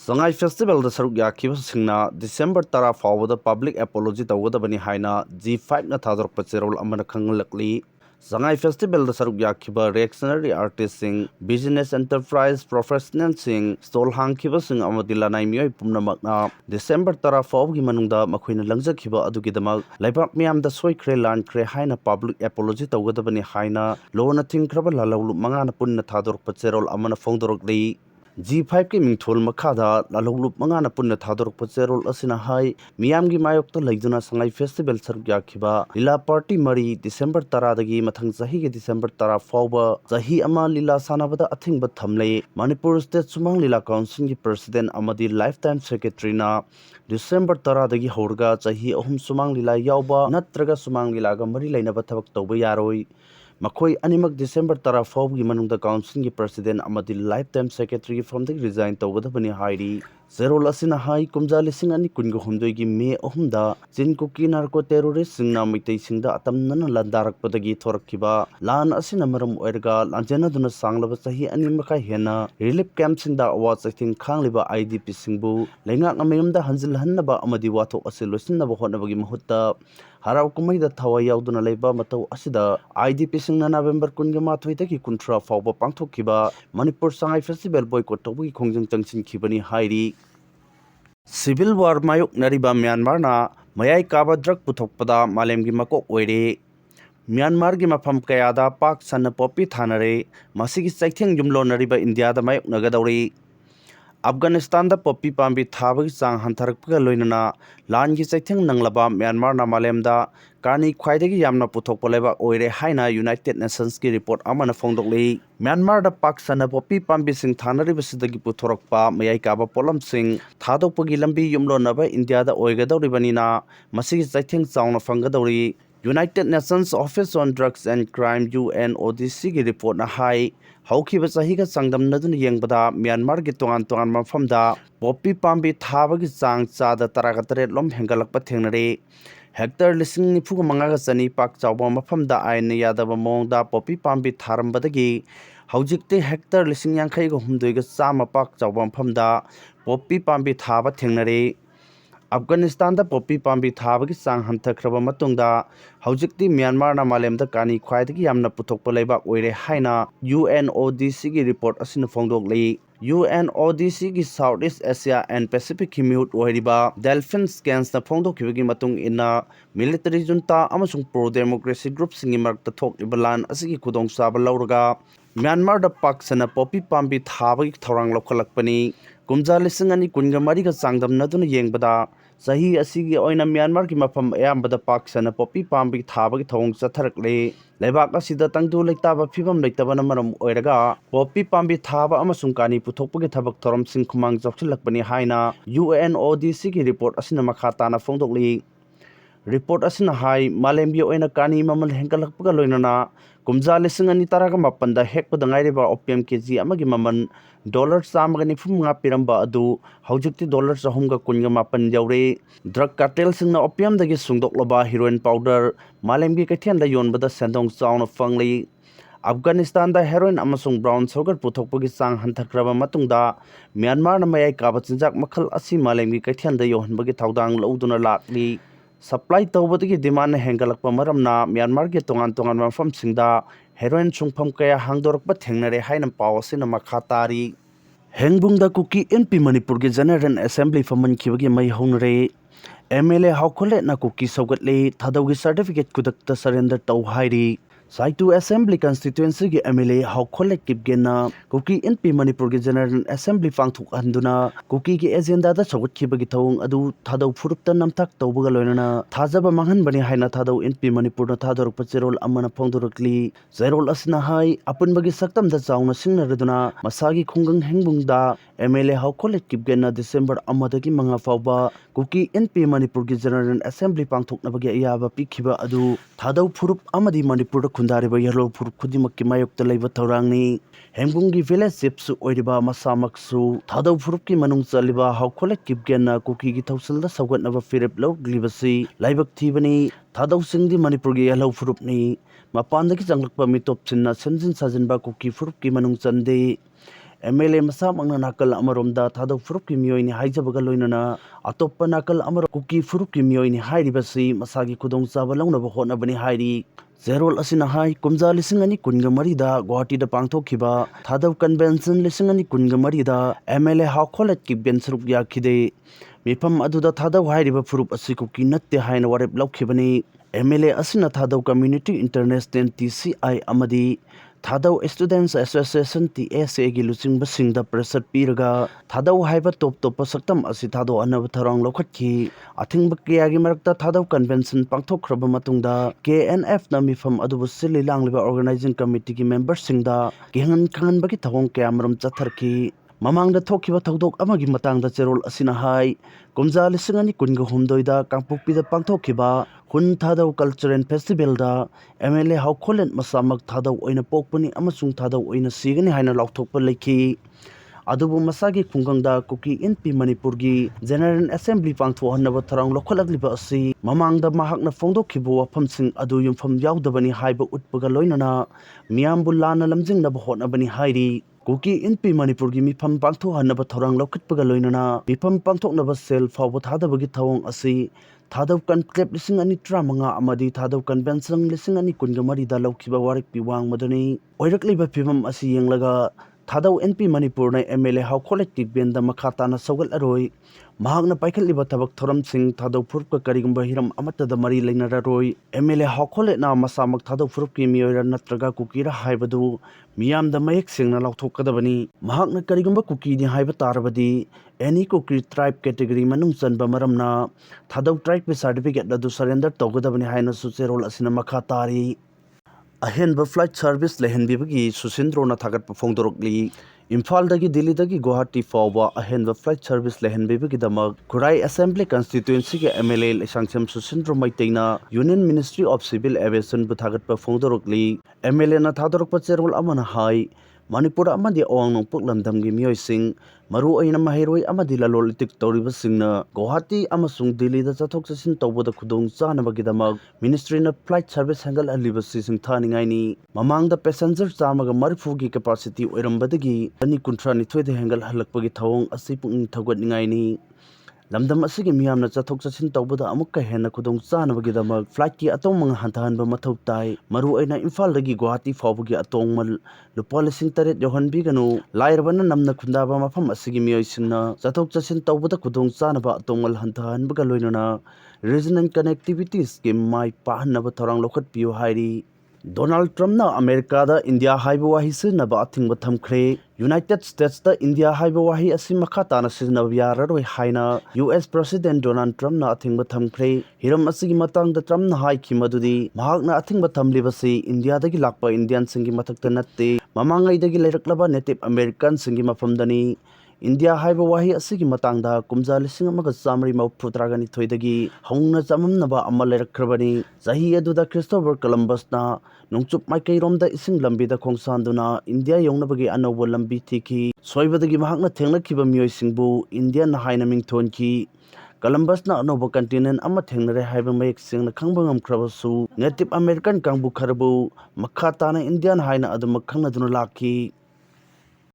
Sangai Festival the Saruk Yaorubsing December Tara forward the public apology Tawgadabni Haina G5 na Thadou Kangbuna Khngna Sangai Festival the Saruk Yakiba reactionary artists sing business enterprise professionals sing stall hangkiba sing amadila naimiyoi pumnamakna December Tara forward Manunda Makwina Langzakiba Adugidamak Leibak Miyam da Soikre Lankre Haina public apology Tawgadabni Haina Lona THINGJINKHRE Lalu Mangana Punna Thadou Amana Fongdorokli G5 ki mingthol makhada lalolup mangana punna thadorok pacherol asina hai miyam gi mayok to leiduna sangai festival saruk yakhiba lila party mari December 10 dagi mathang chahi ge December 10 fawba chahi ama lila sanabada athingba thamle Manipur state sumang lila council gi president amadi lifetime secretary na December 10 dagi horga chahi ahum sumang lila yawba natraga sumang lila ga mari leinaba thabak tawba yaroi Makoi animak December 10 fawgi manungda council gi president amadi lifetime secretary from the resign tawgadabani hairi zerol asina hai kumja lising ani kungo humdoi gi me ohumda chin kuki narco terrorist singna mitei singda atamnana landarak padagi thorakkiba lan asina maram oirga lanjena duna sanglaba sahi ani makai hena relief camp singda awards I think khangliba IDP singbu lenga ngamayumda hanjil hannaba amadi wathok asil losinaba honabagi mahutta Harau kumai da thawai yauduna leiba matau asida IDP singna November 18 dagi 30 fawba pangthokkiba Manipur Sangai Festival boycott tawgi khongjang tangsinkhibani hairi Civil war mayok nariba Myanmar na mayai kaba drug puthokpada malemgi makok oire Myanmar gi mafam kayada pak sanna popi thanare masigi chaitheng jumlo nariba India da mayok nagadawri Afghanistan da poppy pambi thabagi chang hantarakpaga loinana lan gi chaitheng nanglaba Myanmar na malemda kani khwaidagi yamna puthokpa leba oire haina United Nations ki report amana fongdokli Myanmar da Pakistan poppy pambi sing thanari basidagi puthorakpa mayai kaba polam sing thadokpagi lambi yumlo naba India da oigadawribani na masigi chaitheng chawna fangadawri United Nations Office on Drugs and Crime UNODC ki report na hai Haokhiba chahiga changdamnaduna yengbada Myanmar gi tongan mafamda poppy pambi thabagi chang chada 13 lom hengalakpa thengnare hectare lising ni phuga mangaga chani pak chawba mafamda aina yadaba mongda poppy pambi tharambadagi haujikte hectare lising yankhai ga humdoi ga chama pak chawba mafamda poppy pambi thaba thengnare Afghanistan da poppy pambi thabagi chang hanthakhraba matungda haujikti Myanmar na malemda kani khwaidagi yamna puthokpa leibak oire haina UNODC gi report asina fongdokli UNODC gi Southeast Asia and Pacific Commute oiriba Delphin scans na fongdokhibagi matung ina military junta amasung pro democracy group singi marakta thokliba lan asigi khudong saba lauraga Myanmar da Pakistan poppy pambi thabagi thorang lokhalakpani kumja lising ani kunga mariga changdamnaduna yengbada Sahi asigi oina Myanmar ki mafam ayambada Pakistan poppy pambi thabagi thong chatharakle leibak asida tangdu leitaba phibam leitabana maram oiraga poppy pambi thaba amasung kani puthokpagi thabak thoram sing khumang chawthilakpani haina UNODC ki report asina makhatana fongdokli report asina hai malembi oina kani mamal henkalakpaga loinana kumja lising ani taraga mapanda hekpada ngairiba opium kg amagi maman dollar samagani phumnga piramba adu haujukti dollar sahumga kunga mapan yaure drug cartel singna opium dagi sungdoklaba heroin powder malemgi kaithian da yonbada sendong chauna fangli Afghanistan da heroin amasung brown sugar puthokpagi chang hantakraba matungda Myanmar na mayai kaba chinjak makhal asi malemgi kaithian da yohanbagi thaudang lauduna lakli supply tawbadagi demand hengalakpa maramna Myanmar ge tongan mafam singda heroin sungpham kaya hangdorokpa thengnare haina pawasina makhatari hengbungda kuki NP Manipur ge General Assembly faman khibagi mai honre MLA Haokholet na kuki saugatle Thadou gi certificate kudakta surrender taw hairi Saitu Assembly constituency gi MLA Haokholet kipgena kuki NP Manipur gi General Assembly pangthuk anduna kuki gi agenda da chagut khibagi thawung adu Thadou phurupta namthak tawbaga loinana thajaba manghan bani haina Thadou NP Manipur na Thadorok pacherol amana phongdorokli zerol asna hai apunbagi saktam da chauna singna reduna masagi khungang hengbungda MLA Haokholet kipgena December amadagi manga fawba kuki NP Manipur gi General Assembly pangthuknabagi ayaba pikhiba adu Thadou phurup amadi Manipur Kundariba yellow phurup khudimakki mayokta leiba thorangni hengbungi village chiefsu oiriba masamaksu Thadou phurup ki manung chaliba Haokholet kipgena kuki gi thausalda saugatnaba firep logribasi laibak thibani Thadou singdi Manipur gi yellow phurup ni mapandagi changlakpa mitop chinna senjin sajinba kuki phurup ki manung chande MLA masamangna nakal amaromda Thadou furupki miyoini haijabaga loinana atoppa nakal amar kuki furupki miyoini hairibasi masagi khudongchaba launaba hotnabani hairi Zerol asina hai kumja lising ani kunga marida Guwahati da pangthokhiba Thadou convention lising ani kunga marida MLA Haokholet ki bensarup yakhide mifam aduda Thadou hairiba furup asi kuki natte haina warep laukhibani MLA asina Thadou Community International TCI amadi Thadou Students Association TSA gi luchingba pressure piraga Thadou haiba top saktam asi Thadou anaba tharang lokhatkhi athingba kiyagi marakta Thadou convention pangthokhraba matungda KNF na mifam adubu sili langliba organizing committee gi members singda khangan bagi thawong kayamram chatharki mamangda thokhiba thodok amagi matangda cherol asina hai kumja lisingani kunga humdoida kangpukpida pangthokhiba Hun Thadou Culture and Festival da MLA Haokholet masamak Thadou oina pokpani amasung Thadou oina sigani haina lauthokpa leikhi adubu masagi khungangda kuki NP Manipur gi General Assembly pangtho hannaba tharang lokhalagliba asi mamangda mahakna phongdokhibu wafamsing adu yumfam yaudabani haiba utpaga loinana miyambu lana lamjingnaba hotnabani hairi Kuki NP Manipur gi mifam pangtho hannaba tharang lokhatpaga loinana mifam pangthoknaba sel fawba thadabagi thawong asi Thadou Conclave lising ani tramanga amadi Thadou Convention lising ani kunga marida laukhiba warik piwang madani oirakliba phimam asi yenglaga Thadou NP Manipur na MLA Haokholet ki benda makhatana sogal aroi mahakna paikhatliba thabak thoramsing Thadou furupka karigumba hiram amatada mari leinararoi MLA Haokholet na masamak Thadou furupki miyoira natraga kukira haibadu miyamda mayek sengna lauthokadabani mahakna karigumba kuki ni haiba tarabadi any kuki tribe category manung chanba maramna Thadou tribe certificate ladu surrender tawgadabani haina sucherol asina makha tari ahenba flight service lehenbibagi susindro na thagat phongdorokli Imphal dagi Delhi dagi Guwahati fawba ahenba flight service lehenbibagi damak Kurai Assembly constituency ke MLA lesangchem susindro maiteina Union Ministry of Civil Aviation bu thagat phongdorokli MLA na thadorokpa cherol amana hai Manipur amadi awang nongpuk lamdamgi miyoising maru aina maheroi amadi lalolitik tawribasingna Guwahati amasung Delhi da chathok chasin tawbada khudong chanabagi Ministry na flight service hangal alibasi sing thaningaini mamangda passenger chamaga marfu gi capacity oirambadagi ani kunthra ni thoide hangal halakpagi thawong asi pung thagwatningaini lamdam asigi miyamna chathok chasin tawbada amukka hena khudong chanabagi flight ki atongmang hantahanba mathau tai maru aina Imphal dagi Guwahati fawbagi atongmal lupa lising taret yohanbiganu lairabana namna khundaba mafam asigi miyoisingna chathok chasin tawbada khudong chanaba atongmal hantahanbaga loinana regional connectivities ke mai pahnaba thorang lokhat piu hairi Donald Trump na AMERICAda India HAIBA WAHEISI naba athingba thamkhre United States da India HAIBA wahi asi makhatana siznaba yararoi haina US President Donald Trump na athingba thamkhre hiram asigi matangda Trump na haikhi madudi mahakna athingba thamlibasi India dagi lakpa Indian singi mathakta natte mamangai dagi leiraklaba Native American singi mafamdani India HAIBA wahi asigi matangda kumja lising amaga chamri mawphutrakani thoidagi hongna chamamnaba ama leirakrabani zahi aduda Christopher Columbus na nongchup maikairomda ising lambida khongsanduna India yongnabagi anobo lambi thiki soibadagi mahakna thengnakhiba miyoisingbu India na haina mingthonki Columbus na anobo continent ama thengnare haiba mayek sengna khangba ngamkhrabasu Native American kangbu kharabu makha tana Indian haina aduma khangnaduna lakhi